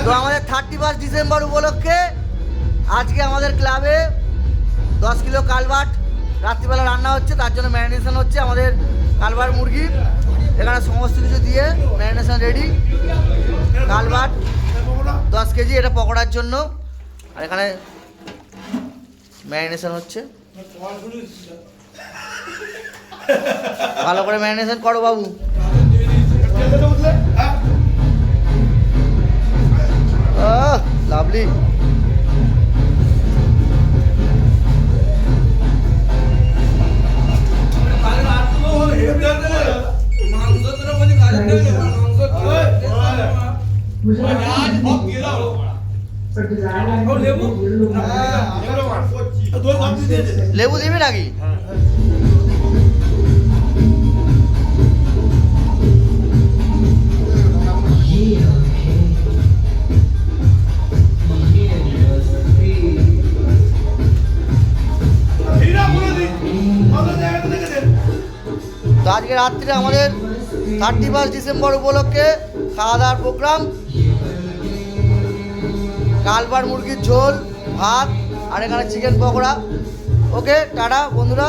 তো আমাদের 31 ডিসেম্বর উপলক্ষে আজকে আমাদের ক্লাবে 10 কিলো কালবাট রাত্রিবেলা রান্না হচ্ছে, তার জন্য ম্যারিনেশন হচ্ছে আমাদের কালবাট মুরগি। এখানে সমস্ত কিছু দিয়ে ম্যারিনেশন রেডি। কালবাট 10 কেজি, এটা পকোড়ার জন্য। আর এখানে ম্যারিনেশন হচ্ছে, ভালো করে ম্যারিনেশন করো বাবু। লাভলি। লেবু দিবি নাকি? তো আজকে রাত্রে আমাদের 31 ডিসেম্বর উপলক্ষে খাওয়া দাওয়ার প্রোগ্রাম। কালবাট মুরগির ঝোল, ভাত, আর এখানে চিকেন পকোড়া। ওকে টাটা বন্ধুরা।